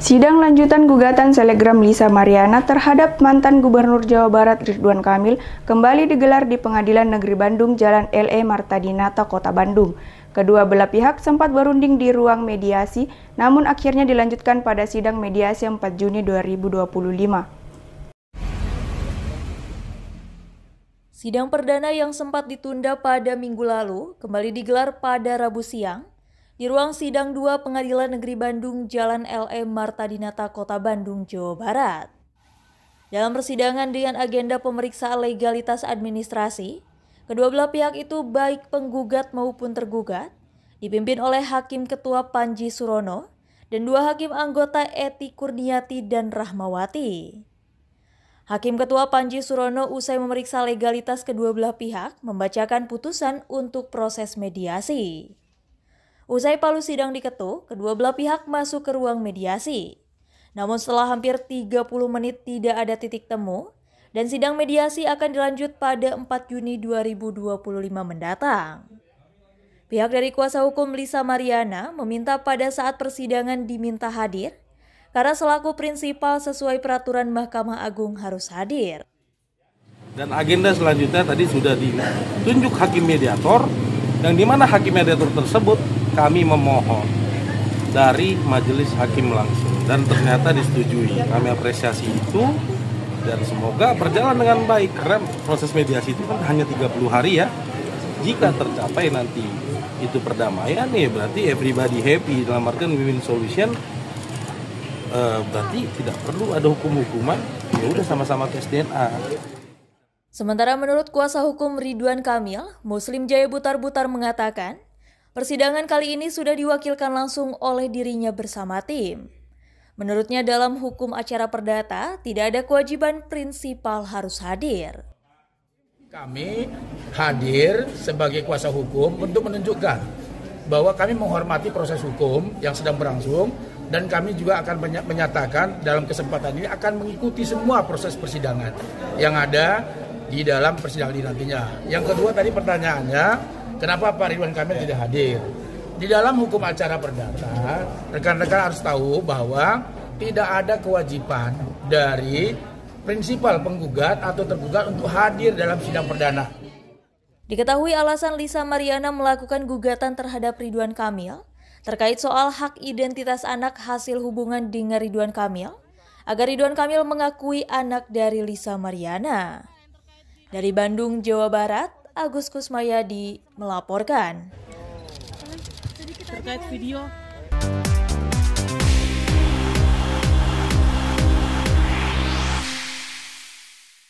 Sidang lanjutan gugatan selegram Lisa Mariana terhadap mantan Gubernur Jawa Barat Ridwan Kamil kembali digelar di Pengadilan Negeri Bandung, Jalan LE Marta Dinata, Kota Bandung. Kedua belah pihak sempat berunding di ruang mediasi, namun akhirnya dilanjutkan pada sidang mediasi 4 Juni 2025. Sidang perdana yang sempat ditunda pada minggu lalu kembali digelar pada Rabu siang di ruang sidang 2 Pengadilan Negeri Bandung, Jalan LE Marta Dinata, Kota Bandung, Jawa Barat. Dalam persidangan dengan agenda pemeriksaan legalitas administrasi, kedua belah pihak itu baik penggugat maupun tergugat dipimpin oleh Hakim Ketua Panji Surono dan 2 hakim anggota Eti Kurniati dan Rahmawati. Hakim Ketua Panji Surono usai memeriksa legalitas kedua belah pihak membacakan putusan untuk proses mediasi. Usai palu sidang diketuk, kedua belah pihak masuk ke ruang mediasi. Namun setelah hampir 30 menit tidak ada titik temu, dan sidang mediasi akan dilanjut pada 4 Juni 2025 mendatang. Pihak dari kuasa hukum Lisa Mariana meminta pada saat persidangan diminta hadir, karena selaku prinsipal sesuai peraturan Mahkamah Agung harus hadir. Dan agenda selanjutnya tadi sudah ditunjuk hakim mediator, yang dimana hakim mediator tersebut kami memohon dari majelis hakim langsung dan ternyata disetujui. Kami apresiasi itu dan semoga berjalan dengan baik karena proses mediasi itu kan hanya 30 hari ya. Jika tercapai nanti itu perdamaian ya berarti everybody happy, dalam artian win-win solution. Berarti tidak perlu ada hukum-hukuman, ya udah sama-sama tes DNA. Sementara menurut kuasa hukum Ridwan Kamil, Muslim Jaya Butar-Butar mengatakan, persidangan kali ini sudah diwakilkan langsung oleh dirinya bersama tim. Menurutnya dalam hukum acara perdata, tidak ada kewajiban prinsipal harus hadir. Kami hadir sebagai kuasa hukum untuk menunjukkan bahwa kami menghormati proses hukum yang sedang berlangsung dan kami juga akan menyatakan dalam kesempatan ini akan mengikuti semua proses persidangan yang ada di dalam persidangan ini nantinya. Yang kedua tadi pertanyaannya, kenapa Pak Ridwan Kamil tidak hadir? Di dalam hukum acara perdata, rekan-rekan harus tahu bahwa tidak ada kewajiban dari prinsipal penggugat atau tergugat untuk hadir dalam sidang perdana. Diketahui alasan Lisa Mariana melakukan gugatan terhadap Ridwan Kamil terkait soal hak identitas anak hasil hubungan dengan Ridwan Kamil, agar Ridwan Kamil mengakui anak dari Lisa Mariana. Dari Bandung, Jawa Barat, Agus Kusmayadi melaporkan. Terkait video